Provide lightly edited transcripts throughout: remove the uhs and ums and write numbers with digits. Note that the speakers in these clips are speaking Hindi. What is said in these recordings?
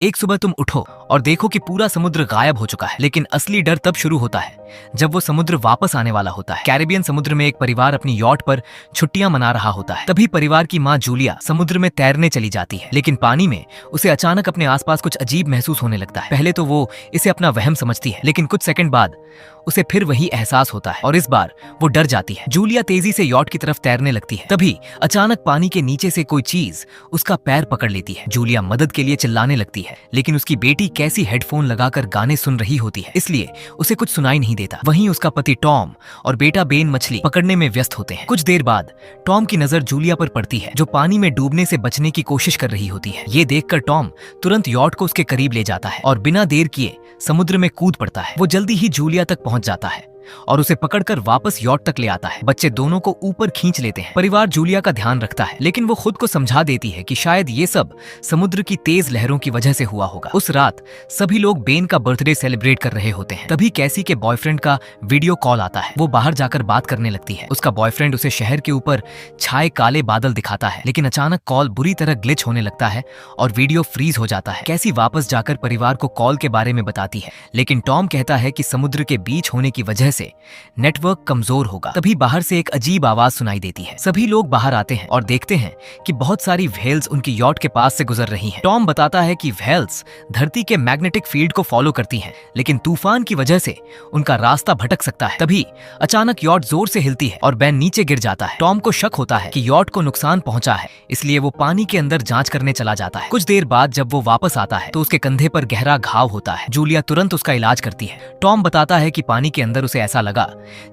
एक सुबह तुम उठो और देखो कि पूरा समुद्र गायब हो चुका है, लेकिन असली डर तब शुरू होता है जब वो समुद्र वापस आने वाला होता है। कैरिबियन समुद्र में एक परिवार अपनी यॉट पर छुट्टियां मना रहा होता है। तभी परिवार की माँ जूलिया समुद्र में तैरने चली जाती है, लेकिन पानी में उसे अचानक अपने आसपास कुछ अजीब महसूस होने लगता है। पहले तो वो इसे अपना वहम समझती है, लेकिन कुछ सेकंड बाद उसे फिर वही एहसास होता है और इस बार वो डर जाती है। जूलिया तेजी से यॉट की तरफ तैरने लगती है। तभी अचानक पानी के नीचे से कोई चीज उसका पैर पकड़ लेती है। जूलिया मदद के लिए चिल्लाने लगती है, लेकिन उसकी बेटी कैसी हेडफोन लगाकर गाने सुन रही होती है, इसलिए उसे कुछ सुनाई नहीं देता। वहीं उसका पति टॉम और बेटा बेन मछली पकड़ने में व्यस्त होते हैं। कुछ देर बाद टॉम की नजर जूलिया पर पड़ती है, जो पानी में डूबने से बचने की कोशिश कर रही होती है। ये देखकर टॉम तुरंत यॉट को उसके करीब ले जाता है और बिना देर किए समुद्र में कूद पड़ता है। वो जल्दी ही जूलिया तक पहुंच जाता है और उसे पकड़कर वापस यॉट तक ले आता है। बच्चे दोनों को ऊपर खींच लेते हैं। परिवार जूलिया का ध्यान रखता है, लेकिन वो खुद को समझा देती है कि शायद ये सब समुद्र की तेज लहरों की वजह से हुआ होगा। उस रात सभी लोग बेन का बर्थडे सेलिब्रेट कर रहे होते हैं। तभी कैसी के बॉयफ्रेंड का वीडियो कॉल आता है। वो बाहर जाकर बात करने लगती है। उसका बॉयफ्रेंड उसे शहर के ऊपर छाए काले बादल दिखाता है, लेकिन अचानक कॉल बुरी तरह ग्लिच होने लगता है और वीडियो फ्रीज हो जाता है। कैसी वापस जाकर परिवार को कॉल के बारे में बताती है, लेकिन टॉम कहता है कि समुद्र के बीच होने की वजह से नेटवर्क कमजोर होगा। तभी बाहर से एक अजीब आवाज सुनाई देती है। सभी लोग बाहर आते हैं और देखते हैं कि बहुत सारी व्हेल्स उनकी यॉट के पास से गुजर रही हैं। टॉम बताता है कि व्हेल्स धरती के मैग्नेटिक फील्ड को फॉलो करती हैं, लेकिन तूफान की वजह से उनका रास्ता भटक सकता है। तभी अचानक यॉट जोर से हिलती है और बेन नीचे गिर जाता है। टॉम को शक होता है कि यॉट को नुकसान पहुंचा है, इसलिए वो पानी के अंदर जांच करने चला जाता है। कुछ देर बाद जब वो वापस आता है तो उसके कंधे पर गहरा घाव होता है। जूलिया तुरंत उसका इलाज करती है। टॉम बताता है कि पानी के अंदर उसे ऐसा लगा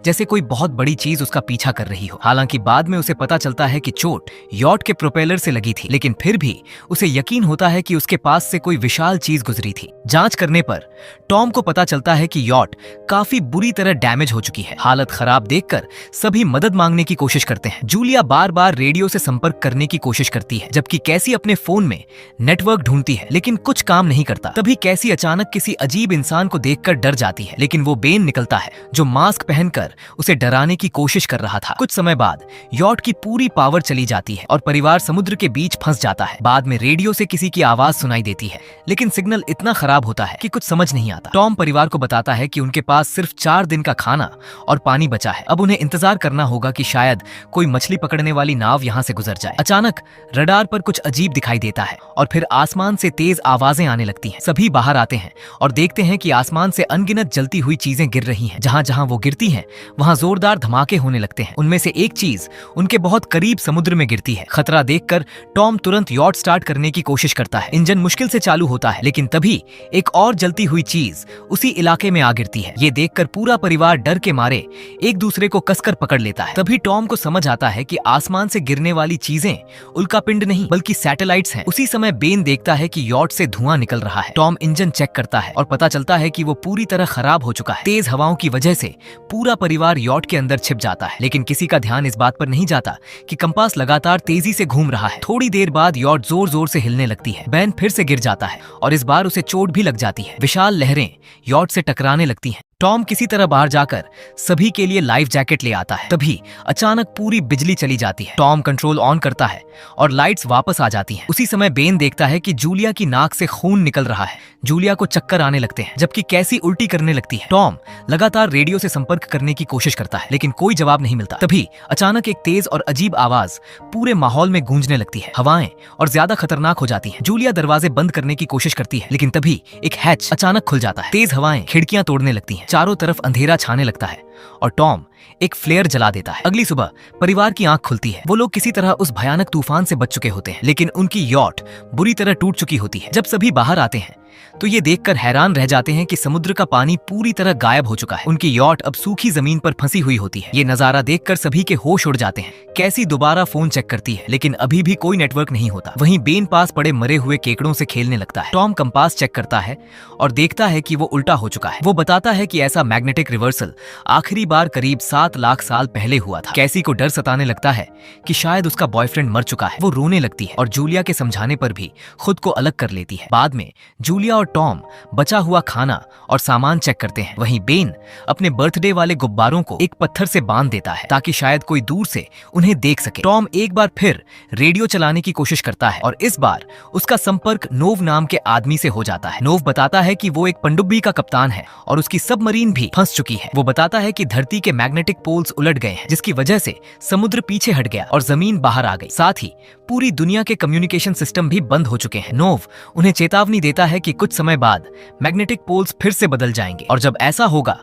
जैसे कोई बहुत बड़ी चीज उसका पीछा कर रही हो। हालांकि बाद में उसे पता चलता है कि चोट यॉट के प्रोपेलर से लगी थी, लेकिन फिर भी उसे यकीन होता है कि उसके पास से कोई विशाल चीज गुजरी थी। जांच करने पर टॉम को पता चलता है कि यॉट काफी बुरी तरह डैमेज हो चुकी है। हालत खराब देखकर सभी मदद मांगने की कोशिश करते हैं। जूलिया बार बार रेडियो से संपर्क करने की कोशिश करती है, जबकि कैसी अपने फोन में नेटवर्क ढूंढती है, लेकिन कुछ काम नहीं करता। तभी कैसी अचानक किसी अजीब इंसान को देखकर डर जाती है, लेकिन वो बेन निकलता है जो मास्क पहनकर उसे डराने की कोशिश कर रहा था। कुछ समय बाद यॉट की पूरी पावर चली जाती है और परिवार समुद्र के बीच फंस जाता है। बाद में रेडियो से किसी की आवाज सुनाई देती है, लेकिन सिग्नल इतना खराब होता है कि कुछ समझ नहीं आता। टॉम परिवार को बताता है कि उनके पास सिर्फ 4 दिन का खाना और पानी बचा है। अब उन्हें इंतजार करना होगा कि शायद कोई मछली पकड़ने वाली नाव यहाँ से गुजर जाए। अचानक रडार पर कुछ अजीब दिखाई देता है और फिर आसमान से तेज आवाजें आने लगती हैं। सभी बाहर आते हैं और देखते हैं कि आसमान से अनगिनत जलती हुई चीजें गिर रही हैं। जहां जहां वो गिरती हैं वहां जोरदार धमाके होने लगते हैं। उनमें से एक चीज उनके बहुत करीब समुद्र में गिरती है। खतरा देखकर टॉम तुरंत यॉट स्टार्ट करने की कोशिश करता है। इंजन मुश्किल से चालू होता है, लेकिन तभी एक और जलती हुई चीज उसी इलाके में आ गिरती है। ये देखकर पूरा परिवार डर के मारे एक दूसरे को कसकर पकड़ लेता है। तभी टॉम को समझ आता है कि आसमान से गिरने वाली चीजें उल्कापिंड नहीं बल्कि सैटेलाइट्स हैं। उसी समय बेन देखता है कि यॉट से धुआं निकल रहा है। टॉम इंजन चेक करता है और पता चलता है कि वो पूरी तरह खराब हो चुका है। तेज हवाओं की वजह से पूरा परिवार यॉट के अंदर छिप जाता है, लेकिन किसी का ध्यान इस बात पर नहीं जाता कि कंपास लगातार तेजी से घूम रहा है। थोड़ी देर बाद यॉट जोर जोर से हिलने लगती है। बेन फिर से गिर जाता है और इस बार उसे चोट भी लग जाती है। विशाल लहरें यॉट से टकराने लगती हैं। टॉम किसी तरह बाहर जाकर सभी के लिए लाइफ जैकेट ले आता है। तभी अचानक पूरी बिजली चली जाती है। टॉम कंट्रोल ऑन करता है और लाइट्स वापस आ जाती हैं। उसी समय बेन देखता है कि जूलिया की नाक से खून निकल रहा है। जूलिया को चक्कर आने लगते हैं, जबकि कैसी उल्टी करने लगती है। टॉम लगातार रेडियो से संपर्क करने की कोशिश करता है, लेकिन कोई जवाब नहीं मिलता। तभी अचानक एक तेज और अजीब आवाज पूरे माहौल में गूंजने लगती है। हवाएं और ज्यादा खतरनाक हो जाती हैं। जूलिया दरवाजे बंद करने की कोशिश करती है, लेकिन तभी एक हैच अचानक खुल जाता है। तेज हवाएं खिड़कियां तोड़ने लगती हैं। चारों तरफ अंधेरा छाने लगता है और टॉम एक फ्लेयर जला देता है। अगली सुबह परिवार की आंख खुलती है। वो लोग किसी तरह उस भयानक तूफान से बच चुके होते हैं, लेकिन उनकी यॉट बुरी तरह टूट चुकी होती है। जब सभी बाहर आते हैं तो ये देखकर हैरान रह जाते हैं कि समुद्र का पानी पूरी तरह गायब हो चुका है। उनकी यॉट अब सूखी जमीन पर फंसी हुई होती है। ये नजारा देखकर सभी के होश उड़ जाते हैं। कैसी दोबारा फोन चेक करती है, लेकिन अभी भी कोई नेटवर्क नहीं होता। वहीं बेन पास पड़े मरे हुए केकड़ों से खेलने लगता है। टॉम कंपास चेक करता है और देखता है कि वो उल्टा हो चुका है। वो बताता है कि ऐसा मैग्नेटिक रिवर्सल आखिरी बार करीब 7 लाख साल पहले हुआ था। कैसी को डर सताने लगता है कि शायद उसका बॉयफ्रेंड मर चुका है। वो रोने लगती है और जूलिया के समझाने पर भी खुद को अलग कर लेती है। बाद में जूलिया जूलिया और टॉम बचा हुआ खाना और सामान चेक करते हैं। वहीं बेन अपने बर्थडे वाले गुब्बारों को एक पत्थर से बांध देता है ताकि शायद कोई दूर से उन्हें देख सके। टॉम एक बार फिर रेडियो चलाने की कोशिश करता है और इस बार उसका संपर्क नोव नाम के आदमी से हो जाता है। नोव बताता है कि वो एक पनडुब्बी का कप्तान है और उसकी सबमरीन भी फंस चुकी है। वो बताता है कि धरती के मैग्नेटिक पोल्स उलट गए हैं, जिसकी वजह से समुद्र पीछे हट गया और जमीन बाहर आ गई। साथ ही पूरी दुनिया के कम्युनिकेशन सिस्टम भी बंद हो चुके हैं। नोव उन्हें चेतावनी देता है कि कुछ समय बाद मैग्नेटिक पोल्स फिर से बदल जाएंगे और जब ऐसा होगा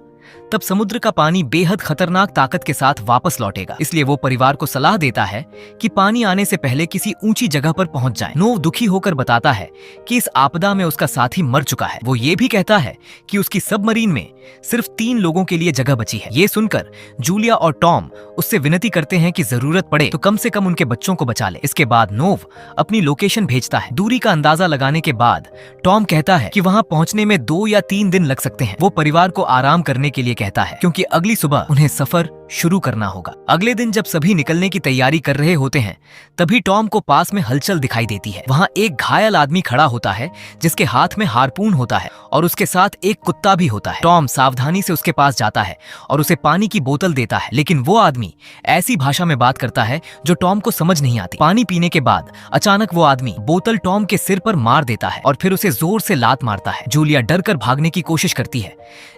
तब समुद्र का पानी बेहद खतरनाक ताकत के साथ वापस लौटेगा। इसलिए वो परिवार को सलाह देता है कि पानी आने से पहले किसी ऊंची जगह पर पहुंच जाए। नोव दुखी होकर बताता है कि इस आपदा में उसका साथी मर चुका है। वो ये भी कहता है कि उसकी सबमरीन में सिर्फ 3 लोगों के लिए जगह बची है। ये सुनकर जूलिया और टॉम उससे विनती करते हैं कि जरूरत पड़े तो कम से कम उनके बच्चों को बचा ले। इसके बाद नोव अपनी लोकेशन भेजता है। दूरी का अंदाजा लगाने के बाद टॉम कहता है कि वहां पहुंचने में 2 या 3 दिन लग सकते हैं। वो परिवार को आराम करने के लिए कहता है क्योंकि अगली सुबह उन्हें सफर शुरू करना होगा। अगले दिन जब सभी निकलने की तैयारी कर रहे होते हैं तभी टॉम को पास में हलचल दिखाई देती है। वहां एक घायल आदमी खड़ा होता है जिसके हाथ में हारपून होता है और उसके साथ एक कुत्ता भी होता है। टॉम सावधानी से उसके पास जाता है और उसे पानी की बोतल देता है, लेकिन वो आदमी ऐसी भाषा में बात करता है जो टॉम को समझ नहीं आती। पानी पीने के बाद अचानक वो आदमी बोतल टॉम के सिर पर मार देता है और फिर उसे जोर से लात मारता है। जूलिया डर कर भागने की कोशिश करती है,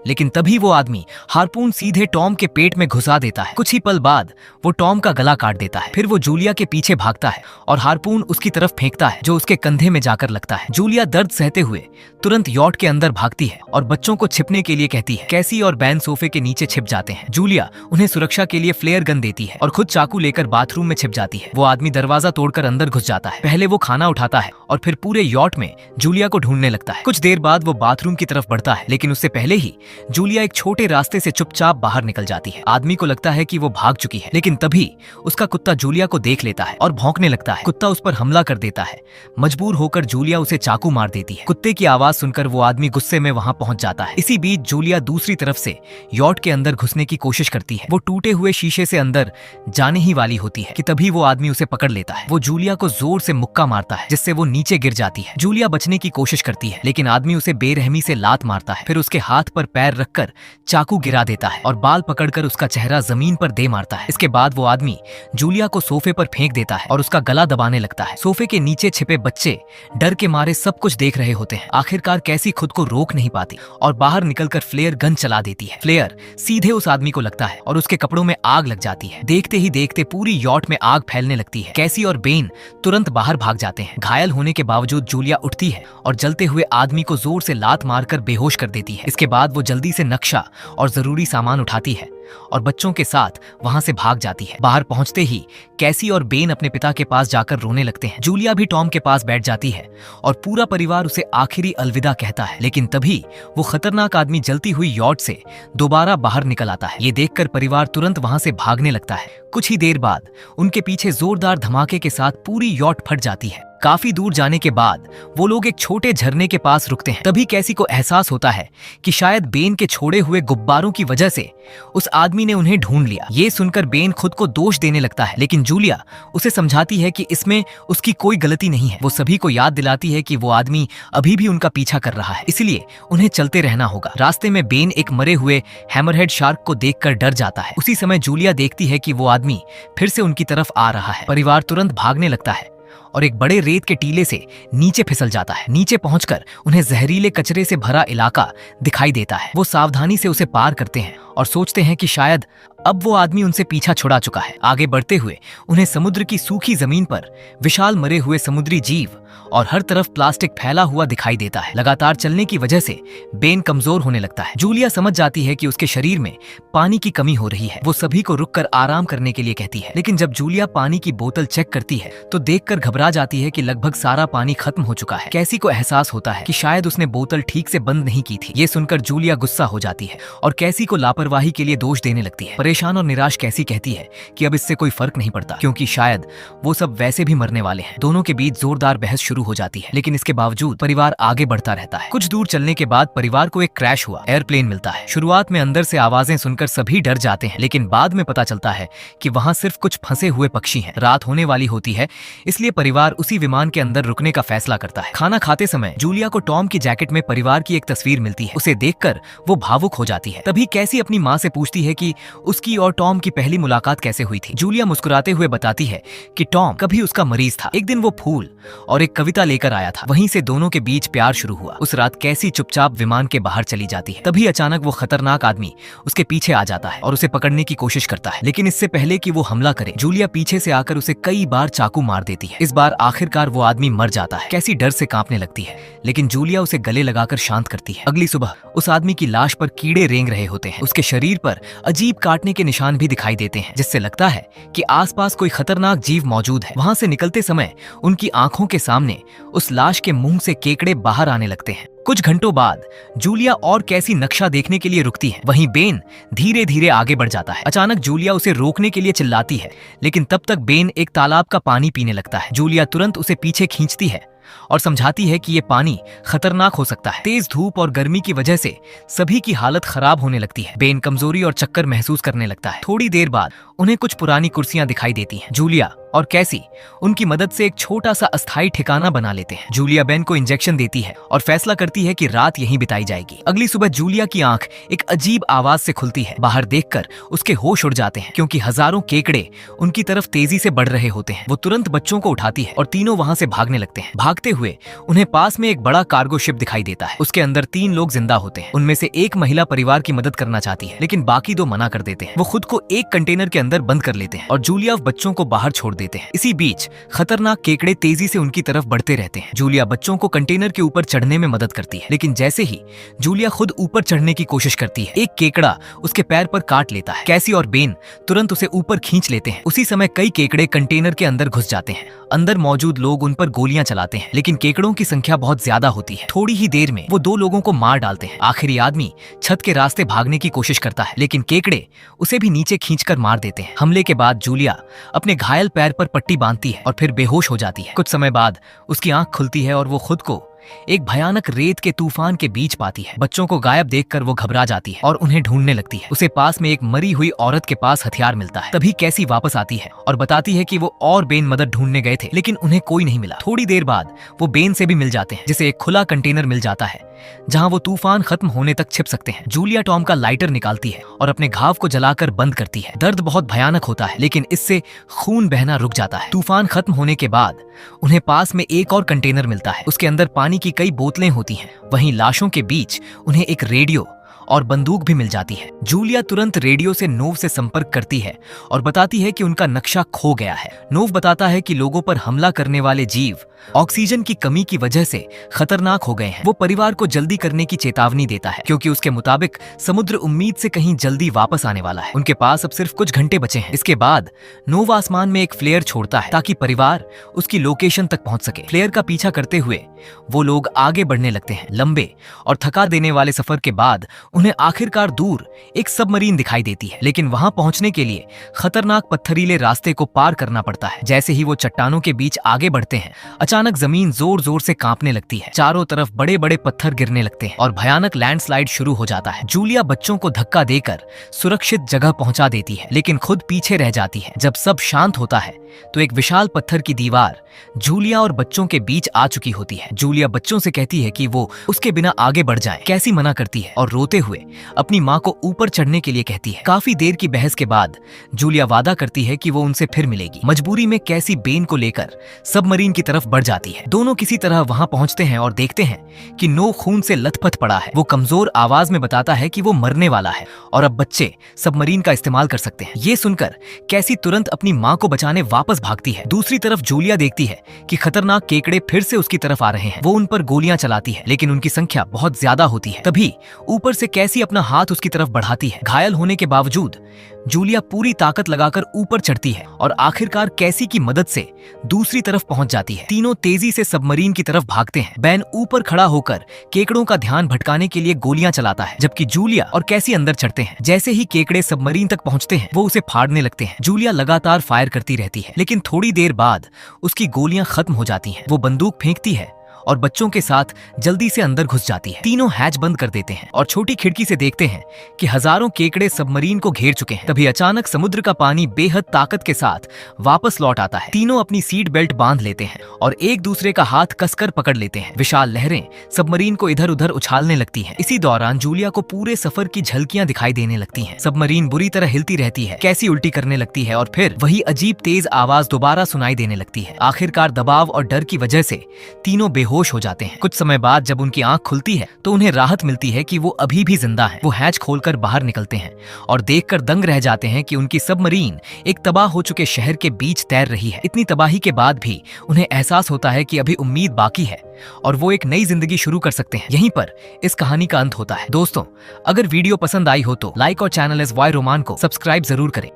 लेकिन तभी वो आदमी हारपून सीधे टॉम के पेट में घुसा देता है। कुछ ही पल बाद वो टॉम का गला काट देता है। फिर वो जूलिया के पीछे भागता है और हारपून उसकी तरफ फेंकता है जो उसके कंधे में जाकर लगता है। जूलिया दर्द सहते हुए तुरंत यॉट के अंदर भागती है और बच्चों को छिपने के लिए कहती है। कैसी और बैन सोफे के नीचे छिप जाते हैं। जूलिया उन्हें सुरक्षा के लिए फ्लेयर गन देती है और खुद चाकू लेकर बाथरूम में छिप जाती है। वो आदमी दरवाजा तोड़कर अंदर घुस जाता है। पहले वो खाना उठाता है और फिर पूरे यॉट में जूलिया को ढूंढने लगता है। कुछ देर बाद वो बाथरूम की तरफ बढ़ता है, लेकिन उससे पहले ही जूलिया एक छोटे रास्ते से चुपचाप बाहर निकल जाती है। आदमी को लगता है कि वो भाग चुकी है, लेकिन तभी उसका कुत्ता जूलिया को देख लेता है और भौंकने लगता है। कुत्ता उस पर हमला कर देता है। मजबूर होकर जूलिया उसे चाकू मार देती है। कुत्ते की आवाज सुनकर वो आदमी गुस्से में वहां पहुंच जाता है। इसी बीच जूलिया दूसरी तरफ से यॉट के अंदर घुसने की कोशिश करती है। वो टूटे हुए शीशे से अंदर जाने ही वाली होती है कि तभी वो आदमी उसे पकड़ लेता है। वो जूलिया को जोर से मुक्का मारता है जिससे वो नीचे गिर जाती है। जूलिया बचने की कोशिश करती है, लेकिन आदमी उसे बेरहमी से लात मारता है। फिर उसके हाथ पर पैर रखकर चाकू गिरा देता है और बाल पकड़कर उसका चेहरा जमीन पर दे मारता है। इसके बाद वो आदमी जूलिया को सोफे पर फेंक देता है और उसका गला दबाने लगता है। सोफे के नीचे छिपे बच्चे डर के मारे सब कुछ देख रहे होते हैं। आखिरकार कैसी खुद को रोक नहीं पाती और बाहर निकलकर फ्लेयर गन चला देती है। फ्लेयर सीधे उस आदमी को लगता है और उसके कपड़ों में आग लग जाती है। देखते ही देखते पूरी यॉट में आग फैलने लगती है। कैसी और बेन तुरंत बाहर भाग जाते हैं। घायल होने के बावजूद जूलिया उठती है और जलते हुए आदमी को जोर से लात मारकर बेहोश कर देती है। इसके बाद वो जल्दी से नक्शा और जरूरी सामान उठाती है और बच्चों के साथ वहां से भाग जाती है। बाहर पहुंचते ही कैसी और बेन अपने पिता के पास जाकर रोने लगते हैं। जूलिया भी टॉम के पास बैठ जाती है और पूरा परिवार उसे आखिरी अलविदा कहता है। लेकिन तभी वो खतरनाक आदमी जलती हुई यॉट से दोबारा बाहर निकल आता है। ये देखकर परिवार तुरंत वहां से भागने लगता है। कुछ ही देर बाद उनके पीछे जोरदार धमाके के साथ पूरी यॉट फट जाती है। काफी दूर जाने के बाद वो लोग एक छोटे झरने के पास रुकते हैं। तभी कैसी को एहसास होता है कि शायद बेन के छोड़े हुए गुब्बारों की वजह से उस आदमी ने उन्हें ढूंढ लिया। ये सुनकर बेन खुद को दोष देने लगता है, लेकिन जूलिया उसे समझाती है कि इसमें उसकी कोई गलती नहीं है। वो सभी को याद दिलाती है कि वो आदमी अभी भी उनका पीछा कर रहा है, इसलिए उन्हें चलते रहना होगा। रास्ते में बेन एक मरे हुए हैमरहेड शार्क को देखकर डर जाता है। उसी समय जूलिया देखती है कि वो आदमी फिर से उनकी तरफ आ रहा है। परिवार तुरंत भागने लगता है और एक बड़े रेत के टीले से नीचे फिसल जाता है। नीचे पहुंचकर उन्हें जहरीले कचरे से भरा इलाका दिखाई देता है। वो सावधानी से उसे पार करते हैं और सोचते हैं कि शायद अब वो आदमी उनसे पीछा छुड़ा चुका है। आगे बढ़ते हुए उन्हें समुद्र की सूखी जमीन पर विशाल मरे हुए समुद्री जीव और हर तरफ प्लास्टिक फैला हुआ दिखाई देता है। लगातार चलने की वजह से बेन कमजोर होने लगता है। जूलिया समझ जाती है कि उसके शरीर में पानी की कमी हो रही है। वो सभी को रुककर आराम करने के लिए कहती है, लेकिन जब जूलिया पानी की बोतल चेक करती है तो देखकर घबरा जाती है कि लगभग सारा पानी खत्म हो चुका है। कैसी को एहसास होता है कि शायद उसने बोतल ठीक से बंद नहीं की थी। ये सुनकर जूलिया गुस्सा हो जाती है और कैसी को लापरवाही के लिए दोष देने लगती है। परेशान और निराश कैसी कहती है कि अब इससे कोई फर्क नहीं पड़ता, क्योंकि शायद वो सब वैसे भी मरने वाले हैं। दोनों के बीच जोरदार बहस शुरू हो जाती है, लेकिन इसके बावजूद परिवार आगे बढ़ता रहता है। कुछ दूर चलने के बाद परिवार को एक क्रैश हुआ एयरप्लेन मिलता है। शुरुआत में अंदर से आवाजें सुनकर सभी डर जाते हैं, लेकिन बाद में पता चलता है कि वहां सिर्फ कुछ फंसे हुए पक्षी हैं। रात होने वाली होती है, इसलिए परिवार उसी विमान के अंदर रुकने का फैसला करता है। खाना खाते समय जूलिया को टॉम की जैकेट में परिवार की एक तस्वीर मिलती है। उसे देखकर वो भावुक हो जाती है। तभी कैसी अपनी माँ से पूछती है कि उसकी और टॉम की पहली मुलाकात कैसे हुई थी। जूलिया मुस्कुराते हुए बताती है कि टॉम कभी उसका मरीज था। एक दिन वो फूल और एक कविता लेकर आया था, वहीं से दोनों के बीच प्यार शुरू हुआ। उस रात कैसी चुपचाप विमान के बाहर चली जाती है। तभी अचानक वो खतरनाक आदमी उसके पीछे आ जाता है और उसे पकड़ने की कोशिश करता है, लेकिन इससे पहले कि वो हमला करे जूलिया पीछे से आकर उसे कई बार चाकू मार देती है। इस बार आखिरकार वो आदमी मर जाता है। कैसी डर से कांपने लगती है, लेकिन जूलिया उसे गले लगाकर शांत करती है। अगली सुबह उस आदमी की लाश पर कीड़े रेंग रहे होते हैं। उसके शरीर पर अजीब काटने के निशान भी दिखाई देते हैं, जिससे लगता है कि आसपास कोई खतरनाक जीव मौजूद है। वहां से निकलते समय उनकी आंखों के सामने उस लाश के मुंह से केकड़े बाहर आने लगते हैं। कुछ घंटों बाद जूलिया और कैसी नक्शा देखने के लिए रुकती है। वहीं बेन धीरे धीरे आगे बढ़ जाता है। अचानक जूलिया उसे रोकने के लिए चिल्लाती है, लेकिन तब तक बेन एक तालाब का पानी पीने लगता है। जूलिया तुरंत उसे पीछे खींचती है और समझाती है कि ये पानी खतरनाक हो सकता है। तेज धूप और गर्मी की वजह से सभी की हालत खराब होने लगती है। बेन कमजोरी और चक्कर महसूस करने लगता है। थोड़ी देर बाद उन्हें कुछ पुरानी कुर्सियां दिखाई देती हैं। जूलिया और कैसी उनकी मदद से एक छोटा सा अस्थायी ठिकाना बना लेते हैं। जूलिया बेन को इंजेक्शन देती है और फैसला करती है कि रात यहीं बिताई जाएगी। अगली सुबह जूलिया की आंख एक अजीब आवाज से खुलती है। बाहर देखकर उसके होश उड़ जाते हैं, क्योंकि हजारों केकड़े उनकी तरफ तेजी से बढ़ रहे होते हैं। वो तुरंत बच्चों को उठाती है और तीनों वहां से भागने लगते हैं। भागते हुए उन्हें पास में एक बड़ा कार्गो शिप दिखाई देता है। उसके अंदर 3 लोग जिंदा होते हैं। उनमें से एक महिला परिवार की मदद करना चाहती है, लेकिन बाकी 2 मना कर देते हैं। वो खुद को एक कंटेनर के अंदर बंद कर लेते हैं और जूलिया बच्चों को बाहर छोड़ देते हैं। इसी बीच खतरनाक केकड़े तेजी से उनकी तरफ बढ़ते रहते हैं। जूलिया बच्चों को कंटेनर के ऊपर चढ़ने में मदद करती है, लेकिन जैसे ही जूलिया खुद ऊपर चढ़ने की कोशिश करती है, एक केकड़ा उसके पैर पर काट लेता है। कैसी और बेन तुरंत उसे ऊपर खींच लेते हैं। उसी समय कई केकड़े कंटेनर के अंदर घुस जाते हैं। अंदर मौजूद लोग उन पर गोलियां चलाते हैं, लेकिन केकड़ों की संख्या बहुत ज्यादा होती है। थोड़ी ही देर में वो 2 लोगों को मार डालते हैं। आखिरी आदमी छत के रास्ते भागने की कोशिश करता है, लेकिन केकड़े उसे भी नीचे खींचकर मार देते हैं। हमले के बाद जूलिया अपने घायल पैर पर पट्टी बांधती है और फिर बेहोश हो जाती है। कुछ समय बाद उसकी आंख खुलती है और वो खुद को एक भयानक रेत के तूफान के बीच पाती है। बच्चों को गायब देखकर वो घबरा जाती है और उन्हें ढूंढने लगती है। उसे पास में एक मरी हुई औरत के पास हथियार मिलता है। तभी कैसी वापस आती है और बताती है कि वो और बेन मदद ढूंढने गए थे, लेकिन उन्हें कोई नहीं मिला। थोड़ी देर बाद वो बेन से भी मिल जाते हैं, जिसे एक खुला कंटेनर मिल जाता है जहां वो तूफान खत्म होने तक छिप सकते हैं। जूलिया टॉम का लाइटर निकालती है और अपने घाव को जलाकर बंद करती है। दर्द बहुत भयानक होता है, लेकिन इससे खून बहना रुक जाता है। तूफान खत्म होने के बाद उन्हें पास में एक और कंटेनर मिलता है। उसके अंदर पानी की कई बोतलें होती हैं। वहीं लाशों के बीच उन्हें एक रेडियो और बंदूक भी मिल जाती है। जूलिया तुरंत रेडियो से नोव से संपर्क करती है और बताती है कि उनका नक्शा खो गया है। नोव बताता है कि लोगों पर हमला करने वाले जीव ऑक्सीजन की कमी की वजह से खतरनाक हो गए हैं। वो परिवार को जल्दी करने की चेतावनी देता है, क्योंकि उसके मुताबिक समुद्र उम्मीद से कहीं जल्दी वापस आने वाला है। उनके पास अब सिर्फ कुछ घंटे बचे हैं। इसके बाद नोव आसमान में एक फ्लेयर छोड़ता है ताकि परिवार उसकी लोकेशन तक पहुंच सके। फ्लेयर का पीछा करते हुए वो लोग आगे बढ़ने लगते हैं। लंबे और थका देने वाले सफर के बाद उन्हें आखिरकार दूर एक सबमरीन दिखाई देती है, लेकिन वहां पहुंचने के लिए खतरनाक पत्थरीले रास्ते को पार करना पड़ता है। जैसे ही वो चट्टानों के बीच आगे बढ़ते हैं, अचानक जमीन जोर जोर से कांपने लगती है। चारों तरफ बड़े बड़े पत्थर गिरने लगते हैं और भयानक लैंडस्लाइड शुरू हो जाता है। जूलिया बच्चों को धक्का देकर सुरक्षित जगह पहुंचा देती है, लेकिन खुद पीछे रह जाती है। जब सब शांत होता है तो एक विशाल पत्थर की दीवार जूलिया और बच्चों के बीच आ चुकी होती है। जूलिया बच्चों से कहती है कि वो उसके बिना आगे बढ़ जाएं। कैसी मना करती है और रोते हुए अपनी माँ को ऊपर चढ़ने के लिए कहती है। काफी देर की बहस के बाद जूलिया वादा करती है कि वो उनसे फिर मिलेगी। मजबूरी में कैसी बेन को लेकर सबमरीन की तरफ बढ़ जाती है। दोनों किसी तरह वहां पहुंचते हैं और देखते हैं कि नो खून से लथपथ पड़ा है। वो कमजोर आवाज में बताता है कि वो मरने वाला है और अब बच्चे सबमरीन का इस्तेमाल कर सकते हैं। ये सुनकर कैसी तुरंत अपनी माँ को बचाने वापस भागती है। दूसरी तरफ जूलिया देखती है कि खतरनाक केकड़े फिर से उसकी तरफ आ रहे हैं। वो उन पर गोलियां चलाती है, लेकिन उनकी संख्या बहुत ज्यादा होती है। तभी ऊपर से कैसी अपना हाथ उसकी तरफ बढ़ाती है। घायल होने के बावजूद जूलिया पूरी ताकत लगाकर ऊपर चढ़ती है और आखिरकार कैसी की मदद से दूसरी तरफ पहुंच जाती है। तीनों तेजी से सबमरीन की तरफ भागते हैं। बेन ऊपर खड़ा होकर केकड़ों का ध्यान भटकाने के लिए गोलियां चलाता है, जबकि जूलिया और कैसी अंदर चढ़ते हैं। जैसे ही केकड़े सबमरीन तक पहुंचते हैं, वो उसे फाड़ने लगते हैं। जूलिया लगातार फायर करती रहती है, लेकिन थोड़ी देर बाद उसकी गोलियां खत्म हो जाती हैं। वो बंदूक फेंकती है और बच्चों के साथ जल्दी से अंदर घुस जाती है। तीनों हैच बंद कर देते हैं और छोटी खिड़की से देखते हैं कि हजारों केकड़े सबमरीन को घेर चुके हैं। तभी अचानक समुद्र का पानी बेहद ताकत के साथ वापस लौट आता है। तीनों अपनी सीट बेल्ट बांध लेते हैं और एक दूसरे का हाथ कसकर पकड़ लेते हैं। विशाल लहरें सबमरीन को इधर उधर उछालने लगती हैं। इसी दौरान जूलिया को पूरे सफर की झलकियां दिखाई देने लगती हैं। सबमरीन बुरी तरह हिलती रहती है, कैसी उल्टी करने लगती है और फिर वही अजीब तेज आवाज दोबारा सुनाई देने लगती है। आखिरकार दबाव और डर की वजह से तीनों बेहोश हो जाते हैं। कुछ समय बाद जब उनकी आंख खुलती है तो उन्हें राहत मिलती है कि वो अभी भी जिंदा हैं। वो हैच खोलकर बाहर निकलते हैं और देखकर दंग रह जाते हैं कि उनकी सबमरीन एक तबाह हो चुके शहर के बीच तैर रही है। इतनी तबाही के बाद भी उन्हें एहसास होता है कि अभी उम्मीद बाकी है और वो एक नई जिंदगी शुरू कर सकते हैं। यहीं पर इस कहानी का अंत होता है। दोस्तों, अगर वीडियो पसंद आई हो तो लाइक और चैनल एस वाई रोमान को सब्सक्राइब जरूर करें।